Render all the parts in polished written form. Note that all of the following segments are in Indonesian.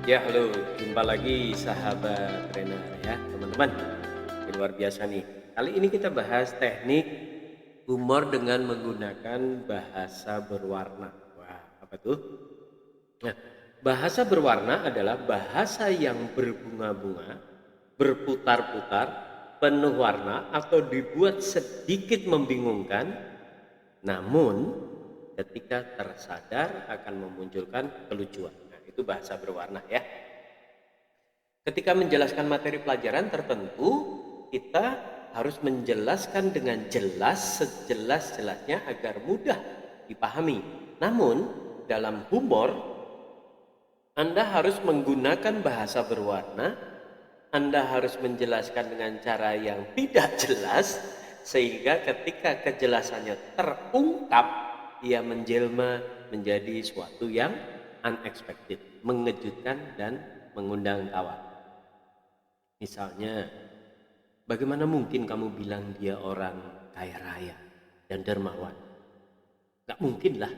Ya, halo, jumpa lagi sahabat trainer ya, teman-teman. Ini luar biasa nih. Kali ini kita bahas teknik humor dengan menggunakan bahasa berwarna. Wah, apa tuh? Nah, bahasa berwarna adalah bahasa yang berbunga-bunga, berputar-putar, penuh warna atau dibuat sedikit membingungkan, namun ketika tersadar akan memunculkan kelucuan. Nah, itu bahasa berwarna ya. Ketika menjelaskan materi pelajaran tertentu, kita harus menjelaskan dengan jelas sejelas-jelasnya agar mudah dipahami. Namun, dalam humor, Anda harus menggunakan bahasa berwarna, Anda harus menjelaskan dengan cara yang tidak jelas, sehingga ketika kejelasannya terungkap, ia menjelma menjadi suatu yang unexpected, mengejutkan dan mengundang tawa. Misalnya, bagaimana mungkin kamu bilang dia orang kaya raya dan dermawan? Gak mungkin lah,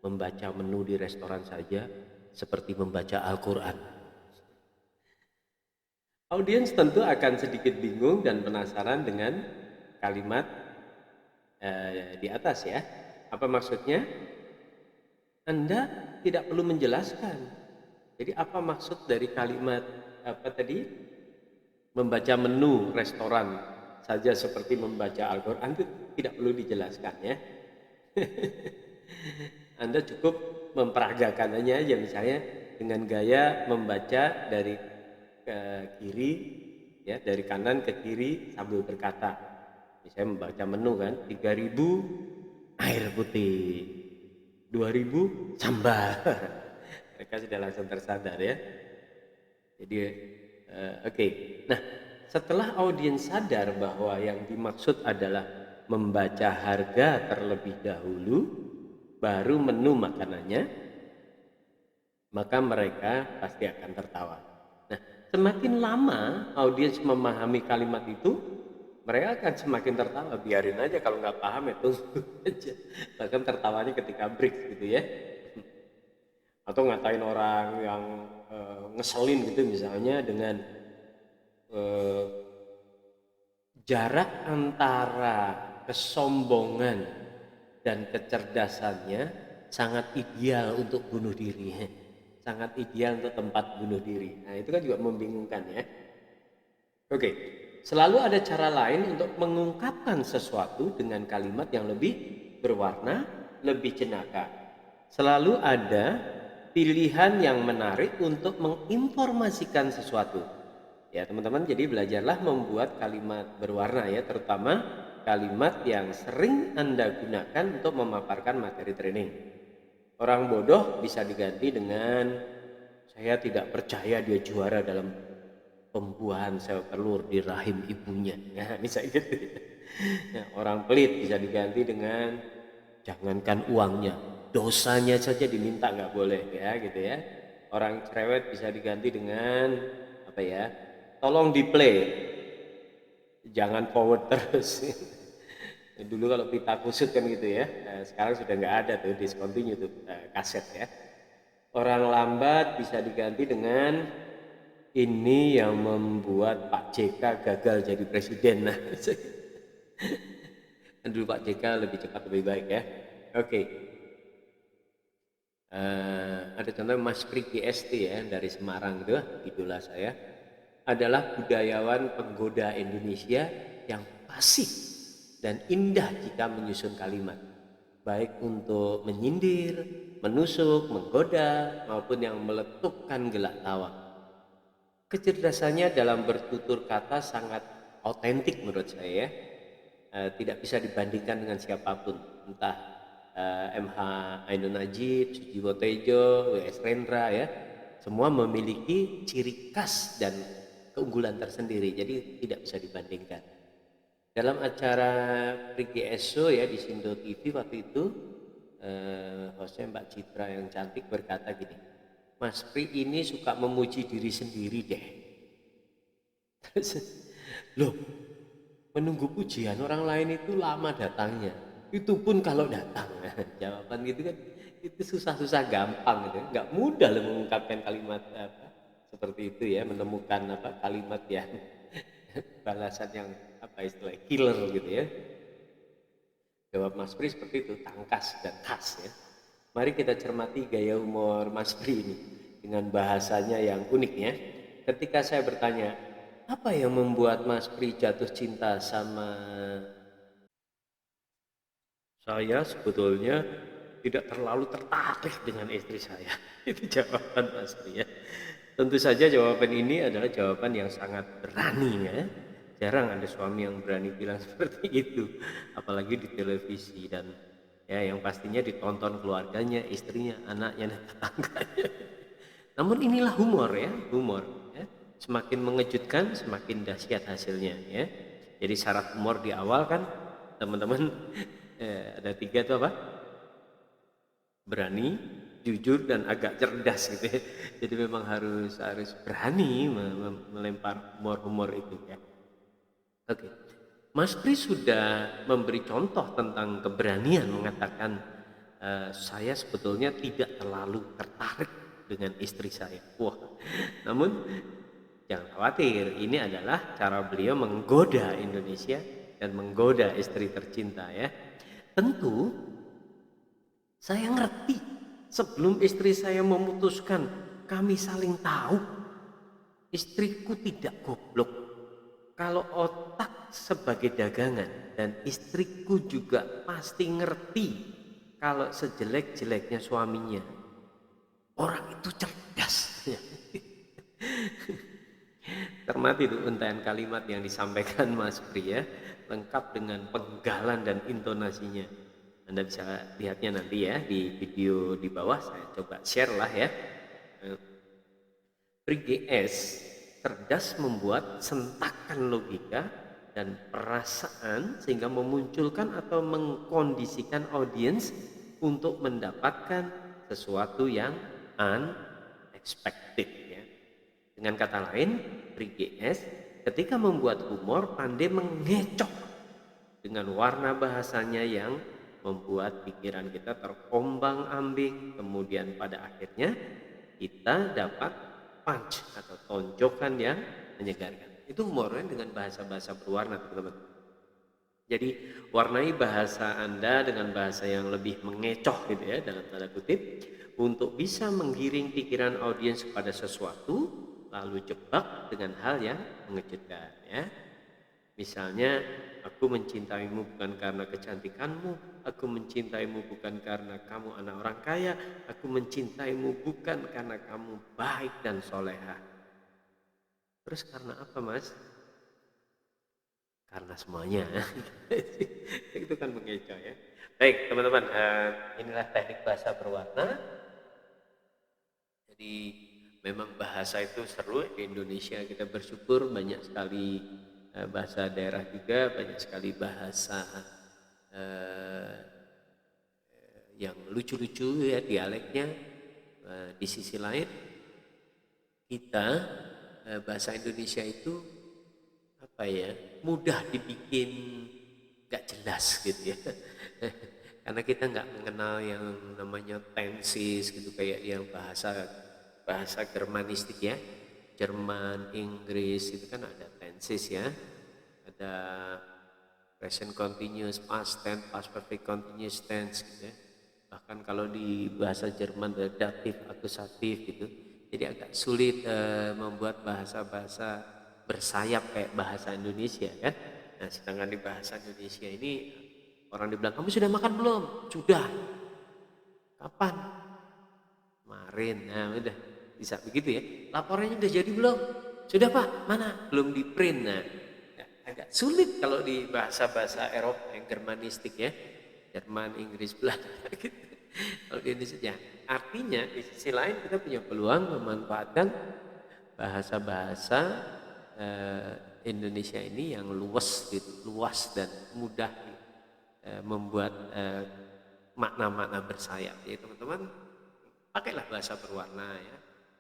membaca menu di restoran saja seperti membaca Al-Quran. Audiens tentu akan sedikit bingung dan penasaran dengan kalimat di atas ya. Apa maksudnya? Anda tidak perlu menjelaskan. Jadi apa maksud dari kalimat apa tadi? Membaca menu restoran saja seperti membaca Al-Quran itu tidak perlu dijelaskan ya. Anda cukup memperagakannya aja, misalnya dengan gaya membaca dari ke kiri ya, dari kanan ke kiri sambil berkata, misalnya membaca menu kan, 3.000 air putih, 2.000 sambal. Mereka sudah langsung tersadar ya. Jadi oke. Nah, setelah audiens sadar bahwa yang dimaksud adalah membaca harga terlebih dahulu, baru menu makanannya, maka mereka pasti akan tertawa. Nah, semakin lama audiens memahami kalimat itu, mereka akan semakin tertawa. Biarin aja kalau nggak paham ya tunggu aja. Bahkan tertawanya ketika break gitu ya. Atau ngatain orang yang ngeselin gitu misalnya dengan eh, jarak antara kesombongan dan kecerdasannya sangat ideal untuk bunuh diri, sangat ideal untuk tempat bunuh diri. Nah, itu kan juga membingungkan ya. Oke, selalu ada cara lain untuk mengungkapkan sesuatu dengan kalimat yang lebih berwarna, lebih jenaka. Selalu ada pilihan yang menarik untuk menginformasikan sesuatu. Ya, teman-teman, jadi belajarlah membuat kalimat berwarna ya, terutama kalimat yang sering Anda gunakan untuk memaparkan materi training. Orang bodoh bisa diganti dengan saya tidak percaya dia juara dalam pembuahan sel telur di rahim ibunya. Nah, misalnya gitu. Nah, orang pelit bisa diganti dengan jangankan uangnya, dosanya saja diminta nggak boleh ya gitu ya. Orang cerewet bisa diganti dengan apa ya? Tolong di play, jangan forward terus. Dulu kalau pita kusut kan gitu ya. Sekarang sudah nggak ada tuh, discontinue tuh kaset ya. Orang lambat bisa diganti dengan ini yang membuat Pak JK gagal jadi presiden. Nah, dulu Pak JK lebih cepat lebih baik ya. Oke. Ada contoh Mas Pri GST ya dari Semarang itu, idola saya, adalah budayawan penggoda Indonesia yang fasih dan indah jika menyusun kalimat, baik untuk menyindir, menusuk, menggoda maupun yang meletupkan gelak tawa. Kecerdasannya dalam bertutur kata sangat autentik menurut saya ya. Tidak bisa dibandingkan dengan siapapun, entah MH Ainun Najib, Sujiwo Tejo, WS Rendra ya, semua memiliki ciri khas dan keunggulan tersendiri, jadi tidak bisa dibandingkan. Dalam acara Prigi Eso ya di Sindo TV waktu itu, hostnya Mbak Citra yang cantik berkata gini, Mas Pri ini suka memuji diri sendiri deh. Terus, loh, menunggu pujian orang lain itu lama datangnya. Itu pun kalau datang. Jawaban gitu kan itu susah-susah gampang gitu, nggak mudah loh mengungkapkan kalimat apa seperti itu ya, menemukan apa kalimat yang balasan yang apa istilahnya killer gitu ya. Jawab Mas Pri seperti itu, tangkas dan khas ya. Mari kita cermati gaya humor Mas Pri ini dengan bahasanya yang unik ya. Ketika saya bertanya, apa yang membuat Mas Pri jatuh cinta sama saya? Sebetulnya tidak terlalu tertarik dengan istri saya. Itu jawaban Mas Pri ya. Tentu saja jawaban ini adalah jawaban yang sangat berani ya. Jarang ada suami yang berani bilang seperti itu, apalagi di televisi dan ya yang pastinya ditonton keluarganya, istrinya, anaknya, dan tetangganya. Namun inilah humor ya, humor ya. Semakin mengejutkan, semakin dahsyat hasilnya ya. Jadi syarat humor di awal kan teman-teman ada tiga tuh apa? Berani, jujur dan agak cerdas gitu ya. Jadi memang harus harus berani melempar humor-humor itu ya. Oke. Mas Pri sudah memberi contoh tentang keberanian mengatakan saya sebetulnya tidak terlalu tertarik dengan istri saya. Wah, namun jangan khawatir, ini adalah cara beliau menggoda Indonesia dan menggoda istri tercinta ya. Tentu saya ngerti sebelum istri saya memutuskan, kami saling tahu. Istriku tidak goblok. Kalau otak sebagai dagangan dan istriku juga pasti ngerti kalau sejelek-jeleknya suaminya, orang itu cerdas. Cermati itu untayan kalimat yang disampaikan Mas Pri ya, lengkap dengan penggalan dan intonasinya. Anda bisa lihatnya nanti ya di video di bawah, saya coba share lah ya. Pri GS cerdas membuat sentakan logika dan perasaan sehingga memunculkan atau mengkondisikan audiens untuk mendapatkan sesuatu yang unexpected ya. Dengan kata lain, Pri GS ketika membuat humor pandai mengecoh dengan warna bahasanya yang membuat pikiran kita terombang-ambing, kemudian pada akhirnya kita dapat punch atau tonjokan yang menyegarkan. Itu humornya dengan bahasa-bahasa berwarna teman-teman. Jadi warnai bahasa Anda dengan bahasa yang lebih mengecoh gitu ya, dalam tanda kutip, untuk bisa menggiring pikiran audiens pada sesuatu lalu jebak dengan hal yang mengejutkan ya. Misalnya, aku mencintaimu bukan karena kecantikanmu, aku mencintaimu bukan karena kamu anak orang kaya, aku mencintaimu bukan karena kamu baik dan soleha. Terus karena apa mas? Karena semuanya. Itu kan mengecoh ya. Baik teman-teman, inilah teknik bahasa berwarna. Jadi memang bahasa itu seru di Indonesia, kita bersyukur banyak sekali bahasa daerah juga, banyak sekali bahasa eh, yang lucu-lucu ya dialeknya. Di sisi lain kita bahasa Indonesia itu apa ya, mudah dibikin gak jelas gitu ya. Karena kita nggak mengenal yang namanya tenses gitu, kayak yang bahasa bahasa Germanistik ya, Jerman, Inggris itu kan ada tenses ya, ada present continuous, past tense, past perfect continuous tense gitu ya. Bahkan kalau di bahasa Jerman ada datif, akusatif gitu. Jadi agak sulit membuat bahasa-bahasa bersayap kayak bahasa Indonesia kan. Nah, sedangkan di bahasa Indonesia ini orang dibilang, kamu sudah makan belum? Sudah. Kapan? Kemarin. Nah, udah bisa begitu ya. Laporannya udah jadi belum? Sudah Pak. Mana? Belum di print. Nah, ya, agak sulit kalau di bahasa-bahasa Eropa yang Germanistik ya. Jerman, Inggris, Belanda gitu. Kalau di Indonesia ya. Artinya di sisi lain kita punya peluang memanfaatkan bahasa-bahasa Indonesia ini yang luas gitu, luas dan mudah membuat makna-makna bersayap. Jadi teman-teman pakailah bahasa berwarna ya,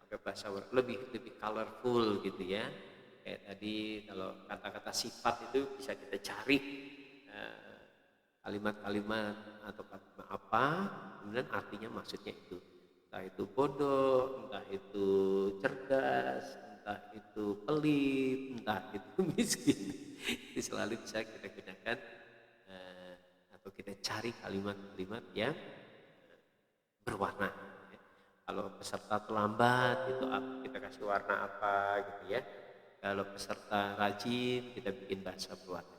pakai bahasa lebih lebih colorful gitu ya. Kayak tadi kalau kata-kata sifat itu bisa kita cari kalimat-kalimat atau kata apa, kemudian artinya maksudnya itu. Entah itu bodoh, entah itu cerdas, entah itu pelit, entah itu miskin. Itu selalu bisa kita gunakan atau kita cari kalimat-kalimat yang berwarna. Kalau peserta terlambat itu kita kasih warna apa gitu ya. Kalau peserta rajin kita bikin bahasa berwarnanya.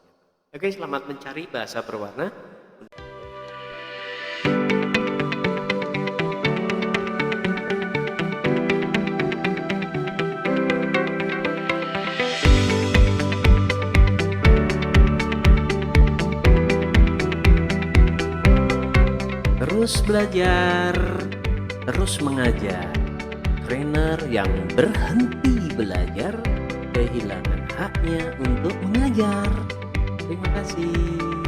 Oke, selamat mencari bahasa berwarna. Terus belajar, terus mengajar. Trainer yang berhenti belajar kehilangan haknya untuk mengajar. Terima kasih.